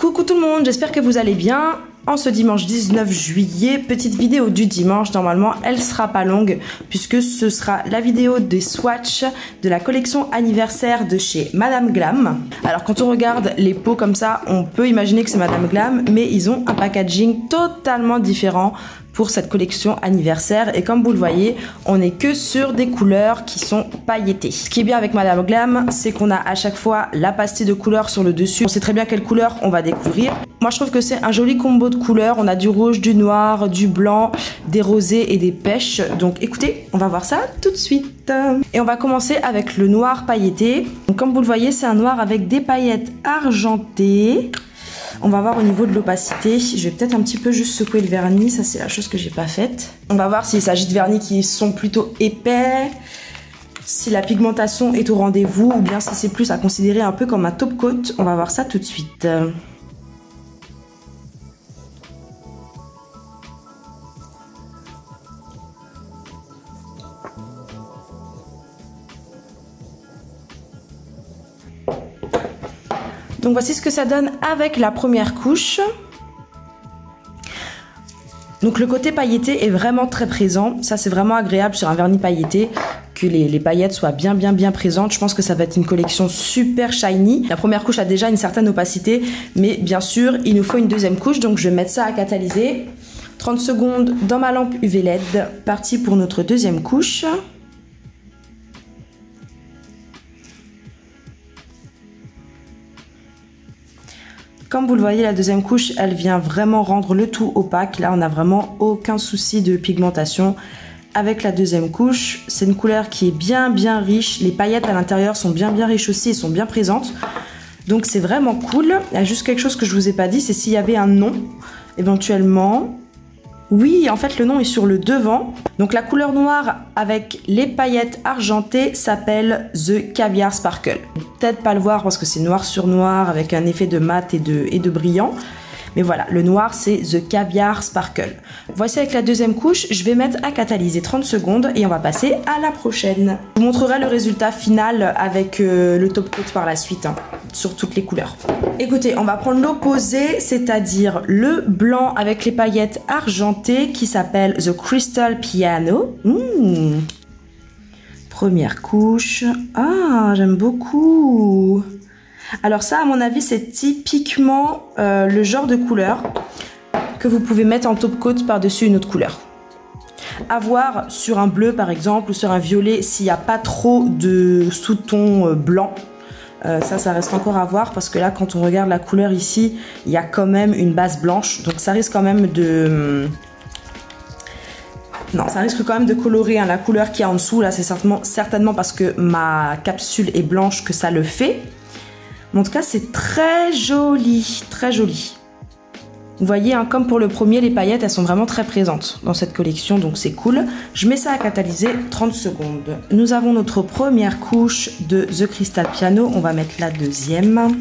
Coucou tout le monde, j'espère que vous allez bien. En ce dimanche 19 juillet, petite vidéo du dimanche, normalement elle sera pas longue puisque ce sera la vidéo des swatchs de la collection anniversaire de chez Madame Glam. Alors quand on regarde les pots comme ça, on peut imaginer que c'est Madame Glam, mais ils ont un packaging totalement différent pour cette collection anniversaire et comme vous le voyez, on n'est que sur des couleurs qui sont pailletées. Ce qui est bien avec Madame Glam, c'est qu'on a à chaque fois la pastille de couleurs sur le dessus. On sait très bien quelle couleur on va découvrir. Moi je trouve que c'est un joli combo de couleurs. On a du rouge, du noir, du blanc, des rosés et des pêches. Donc écoutez, on va voir ça tout de suite. Et on va commencer avec le noir pailleté. Donc, comme vous le voyez, c'est un noir avec des paillettes argentées. On va voir au niveau de l'opacité. Je vais peut-être un petit peu juste secouer le vernis. Ça, c'est la chose que j'ai pas faite. On va voir s'il s'agit de vernis qui sont plutôt épais, si la pigmentation est au rendez-vous ou bien si c'est plus à considérer un peu comme un top coat. On va voir ça tout de suite. Donc voici ce que ça donne avec la première couche. Donc le côté pailleté est vraiment très présent. Ça c'est vraiment agréable sur un vernis pailleté que les paillettes soient bien présentes. Je pense que ça va être une collection super shiny. La première couche a déjà une certaine opacité, mais bien sûr il nous faut une deuxième couche. Donc je vais mettre ça à catalyser. 30 secondes dans ma lampe UV LED. Parti pour notre deuxième couche. Comme vous le voyez, la deuxième couche, elle vient vraiment rendre le tout opaque. Là, on n'a vraiment aucun souci de pigmentation avec la deuxième couche. C'est une couleur qui est bien riche. Les paillettes à l'intérieur sont bien riches aussi et sont bien présentes. Donc, c'est vraiment cool. Il y a juste quelque chose que je vous ai pas dit, c'est s'il y avait un nom, éventuellement. Oui, en fait, le nom est sur le devant. Donc, la couleur noire avec les paillettes argentées s'appelle The Caviar Sparkle. Peut-être pas le voir parce que c'est noir sur noir avec un effet de mat et de brillant. Mais voilà, le noir, c'est The Caviar Sparkle. Voici avec la deuxième couche, je vais mettre à catalyser 30 secondes et on va passer à la prochaine. Je vous montrerai le résultat final avec le top coat par la suite, hein, sur toutes les couleurs. Écoutez, on va prendre l'opposé, c'est-à-dire le blanc avec les paillettes argentées qui s'appelle The Crystal Piano. Première couche. Ah, j'aime beaucoup. Alors ça, à mon avis, c'est typiquement le genre de couleur que vous pouvez mettre en top coat par-dessus une autre couleur. À voir sur un bleu, par exemple, ou sur un violet, s'il n'y a pas trop de sous-ton blanc. Ça reste encore à voir parce que là, quand on regarde la couleur ici, il y a quand même une base blanche. Donc ça risque quand même de... Non, ça risque quand même de colorer hein, la couleur qu'il y a en dessous. Là, c'est certainement parce que ma capsule est blanche que ça le fait. En tout cas, c'est très joli, très joli. Vous voyez, hein, comme pour le premier, les paillettes, elles sont vraiment très présentes dans cette collection, donc c'est cool. Je mets ça à catalyser 30 secondes. Nous avons notre première couche de The Crystal Piano. On va mettre la deuxième.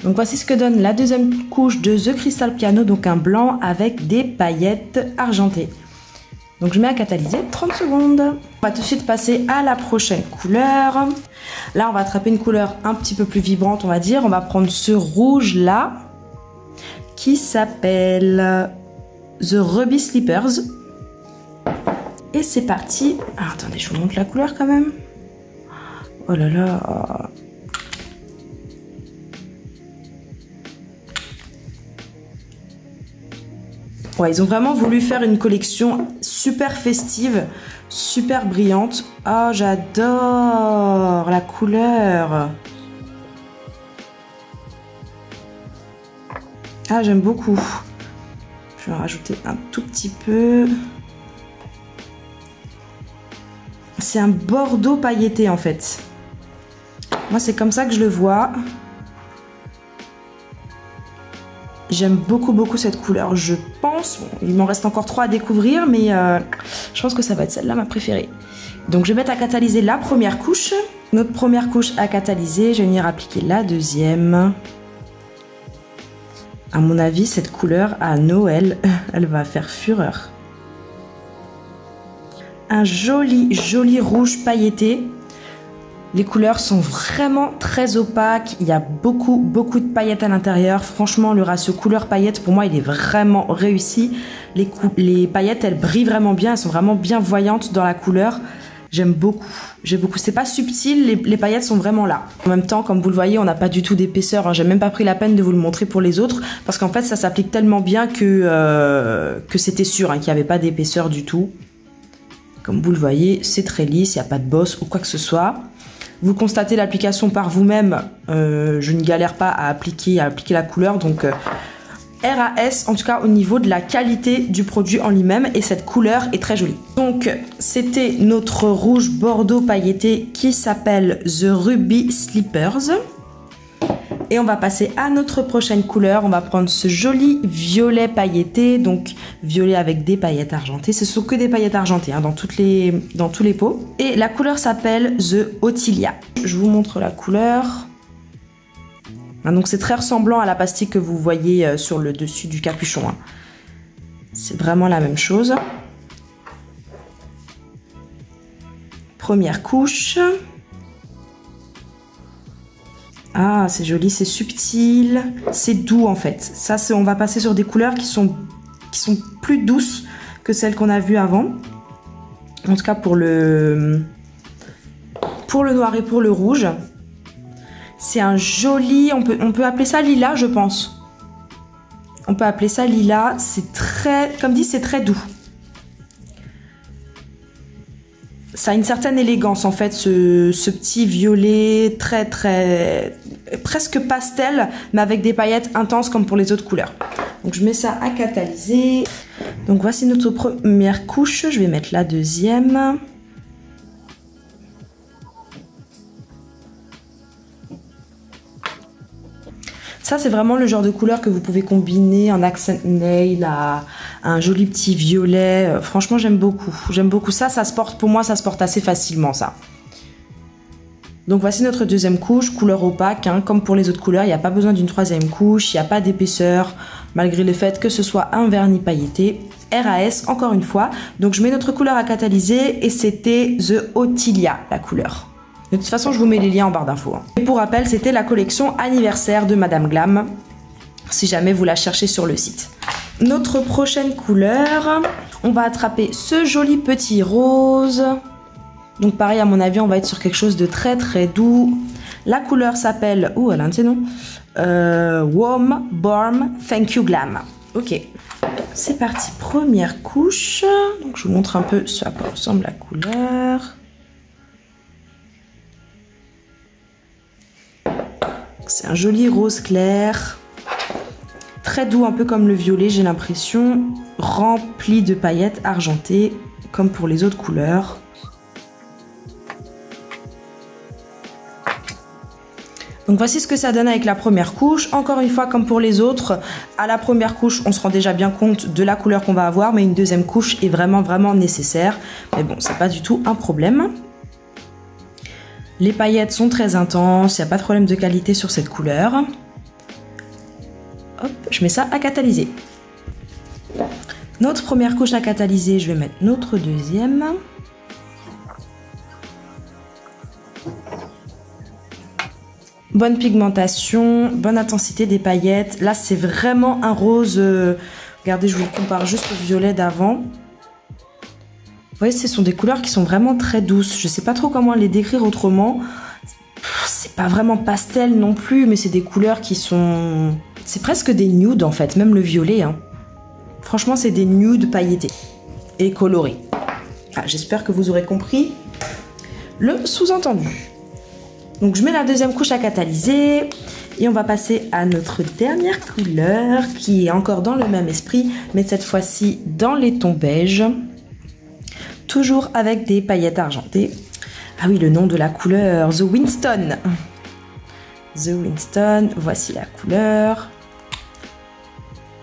Donc voici ce que donne la deuxième couche de The Crystal Piano, donc un blanc avec des paillettes argentées. Donc je mets à catalyser 30 secondes. On va tout de suite passer à la prochaine couleur. Là, on va attraper une couleur un petit peu plus vibrante, on va dire. On va prendre ce rouge-là qui s'appelle The Ruby Slippers. Et c'est parti. Ah, attendez, je vous montre la couleur quand même. Oh là là. Ouais, ils ont vraiment voulu faire une collection super festive, super brillante. Oh, j'adore la couleur. Ah, j'aime beaucoup. Je vais en rajouter un tout petit peu. C'est un bordeaux pailleté en fait. Moi, c'est comme ça que je le vois. J'aime beaucoup cette couleur. Je pense, bon, il m'en reste encore 3 à découvrir, mais je pense que ça va être celle-là ma préférée. Donc je vais mettre à catalyser la première couche. Notre première couche à catalyser, je vais venir appliquer la deuxième. À mon avis, cette couleur à Noël, elle va faire fureur. Un joli rouge pailleté. Les couleurs sont vraiment très opaques, il y a beaucoup de paillettes à l'intérieur. Franchement, le ratio couleur-paillettes, pour moi, il est vraiment réussi. Les paillettes, elles brillent vraiment bien, elles sont vraiment bien voyantes dans la couleur. J'aime beaucoup, c'est pas subtil, les paillettes sont vraiment là. En même temps, comme vous le voyez, on n'a pas du tout d'épaisseur, hein. J'ai même pas pris la peine de vous le montrer pour les autres, parce qu'en fait, ça s'applique tellement bien que c'était sûr, hein, qu'il n'y avait pas d'épaisseur du tout. Comme vous le voyez, c'est très lisse, il n'y a pas de bosse ou quoi que ce soit. Vous constatez l'application par vous-même, je ne galère pas à appliquer la couleur, donc RAS en tout cas au niveau de la qualité du produit en lui-même, et cette couleur est très jolie. Donc c'était notre rouge bordeaux pailleté qui s'appelle The Ruby Slippers. Et on va passer à notre prochaine couleur. On va prendre ce joli violet pailleté, donc violet avec des paillettes argentées. Ce sont que des paillettes argentées hein, dans tous les pots. Et la couleur s'appelle The Ottilia. Je vous montre la couleur. Donc c'est très ressemblant à la pastille que vous voyez sur le dessus du capuchon. Hein. C'est vraiment la même chose. Première couche. Ah, c'est joli, c'est subtil, c'est doux en fait. Ça, on va passer sur des couleurs qui sont plus douces que celles qu'on a vues avant. En tout cas pour le noir et pour le rouge. C'est un joli, on peut appeler ça lilas, je pense. On peut appeler ça lilas, c'est très, comme dit, c'est très doux. Ça a une certaine élégance en fait, ce petit violet très presque pastel, mais avec des paillettes intenses comme pour les autres couleurs. Donc je mets ça à catalyser. Donc voici notre première couche, je vais mettre la deuxième. Ça, c'est vraiment le genre de couleur que vous pouvez combiner en accent nail à un joli petit violet. Franchement, j'aime beaucoup. J'aime beaucoup ça. Ça se porte, pour moi, ça se porte assez facilement, ça. Donc, voici notre deuxième couche, couleur opaque. Hein. Comme pour les autres couleurs, il n'y a pas besoin d'une troisième couche. Il n'y a pas d'épaisseur, malgré le fait que ce soit un vernis pailleté. RAS, encore une fois. Donc, je mets notre couleur à catalyser et c'était The Ottilia, la couleur. De toute façon, je vous mets les liens en barre d'infos. Et pour rappel, c'était la collection anniversaire de Madame Glam, si jamais vous la cherchez sur le site. Notre prochaine couleur, on va attraper ce joli petit rose. Donc pareil, à mon avis, on va être sur quelque chose de très doux. La couleur s'appelle, elle a un petit nom, Warm, Warm, Thank You Glam. Ok, c'est parti, première couche. Donc je vous montre un peu ce à quoi ressemble la couleur. C'est un joli rose clair, très doux, un peu comme le violet, j'ai l'impression, rempli de paillettes argentées, comme pour les autres couleurs. Donc voici ce que ça donne avec la première couche. Encore une fois, comme pour les autres, à la première couche, on se rend déjà bien compte de la couleur qu'on va avoir, mais une deuxième couche est vraiment nécessaire. Mais bon, c'est pas du tout un problème. Les paillettes sont très intenses, il n'y a pas de problème de qualité sur cette couleur. Hop, je mets ça à catalyser. Notre première couche à catalyser, je vais mettre notre deuxième. Bonne pigmentation, bonne intensité des paillettes. Là, c'est vraiment un rose. Regardez, je vous compare juste au violet d'avant. Vous voyez, ce sont des couleurs qui sont vraiment très douces. Je sais pas trop comment les décrire autrement. C'est pas vraiment pastel non plus, mais c'est des couleurs qui sont... C'est presque des nudes en fait, même le violet. Hein. Franchement, c'est des nudes pailletés et colorés. Ah, j'espère que vous aurez compris le sous-entendu. Donc je mets la deuxième couche à catalyser et on va passer à notre dernière couleur qui est encore dans le même esprit, mais cette fois-ci dans les tons beige. Toujours avec des paillettes argentées. Ah oui, le nom de la couleur, The Winston. The Winston, voici la couleur.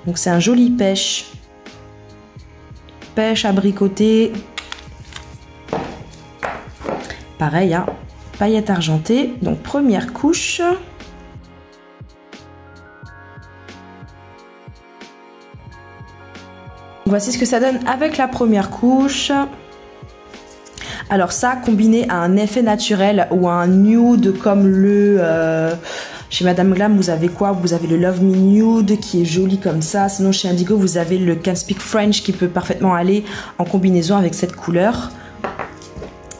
Donc c'est un joli pêche. Pêche abricotée. Pareil, hein, paillettes argentées. Donc première couche. Voici ce que ça donne avec la première couche. Alors ça, combiné à un effet naturel ou à un nude comme le... chez Madame Glam, vous avez quoi? Vous avez le Love Me Nude qui est joli comme ça. Sinon, chez Indigo, vous avez le Can Speak French qui peut parfaitement aller en combinaison avec cette couleur.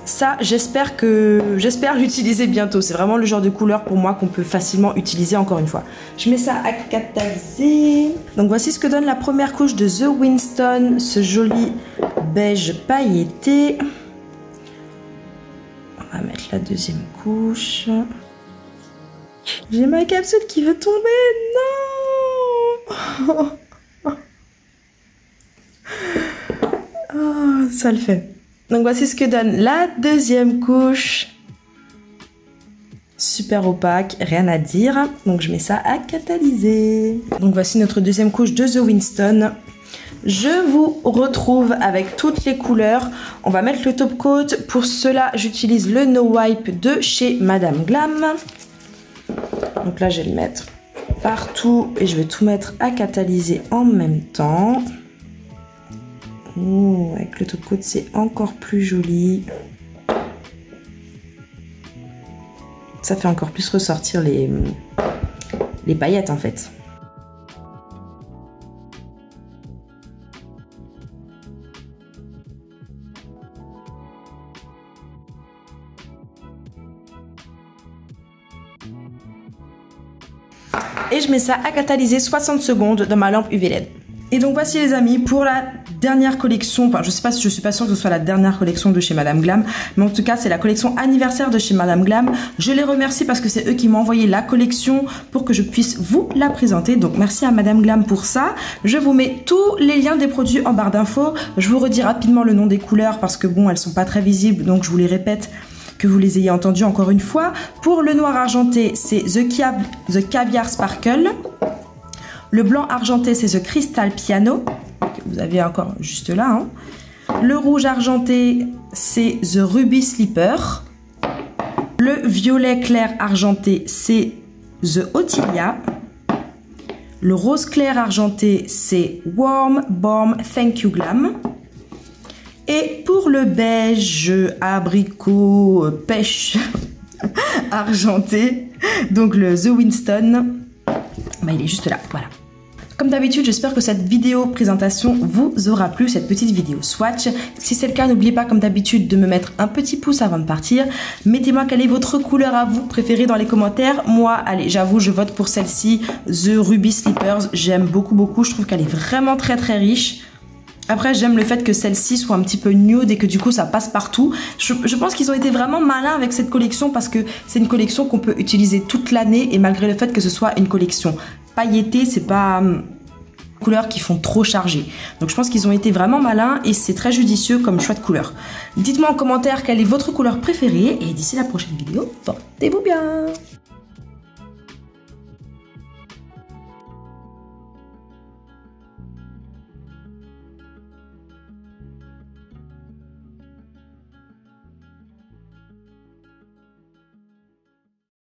Ça, j'espère l'utiliser bientôt. C'est vraiment le genre de couleur pour moi qu'on peut facilement utiliser encore une fois. Je mets ça à catalyser. Donc voici ce que donne la première couche de The Winston, ce joli beige pailleté. On va mettre la deuxième couche. J'ai ma capsule qui veut tomber. Non. Oh, ça le fait. Donc voici ce que donne la deuxième couche. Super opaque, rien à dire. Donc je mets ça à catalyser. Donc voici notre deuxième couche de The Winston. Je vous retrouve avec toutes les couleurs. On va mettre le top coat. Pour cela, j'utilise le No Wipe de chez Madame Glam. Donc là, je vais le mettre partout et je vais tout mettre à catalyser en même temps. Oh, avec le top coat, c'est encore plus joli. Ça fait encore plus ressortir les paillettes en fait. Et je mets ça à catalyser 60 secondes dans ma lampe UV LED. Et donc voici les amis pour la dernière collection, enfin je suis pas sûre que ce soit la dernière collection de chez Madame Glam, mais en tout cas c'est la collection anniversaire de chez Madame Glam. Je les remercie parce que c'est eux qui m'ont envoyé la collection pour que je puisse vous la présenter, donc merci à Madame Glam pour ça. Je vous mets tous les liens des produits en barre d'infos. Je vous redis rapidement le nom des couleurs parce que bon elles sont pas très visibles, donc je vous les répète que vous les ayez entendues encore une fois. Pour le noir argenté c'est The Caviar Sparkle. Le blanc argenté, c'est The Crystal Piano, que vous avez encore juste là. Hein. Le rouge argenté, c'est The Ruby Slipper. Le violet clair argenté, c'est The Ottilia. Le rose clair argenté, c'est Warm Balm Thank You Glam. Et pour le beige abricot pêche argenté, donc le The Winston, bah, il est juste là, voilà. Comme d'habitude, j'espère que cette vidéo présentation vous aura plu, cette petite vidéo swatch. Si c'est le cas, n'oubliez pas comme d'habitude de me mettre un petit pouce avant de partir. Mettez-moi quelle est votre couleur à vous préférée dans les commentaires. Moi, allez, j'avoue, je vote pour celle-ci, The Ruby Slippers. J'aime beaucoup, je trouve qu'elle est vraiment très riche. Après, j'aime le fait que celle-ci soit un petit peu nude et que du coup ça passe partout. Je pense qu'ils ont été vraiment malins avec cette collection parce que c'est une collection qu'on peut utiliser toute l'année et malgré le fait que ce soit une collection pailletée, c'est pas couleurs qui font trop charger. Donc je pense qu'ils ont été vraiment malins et c'est très judicieux comme choix de couleur. Dites-moi en commentaire quelle est votre couleur préférée et d'ici la prochaine vidéo, portez-vous bien.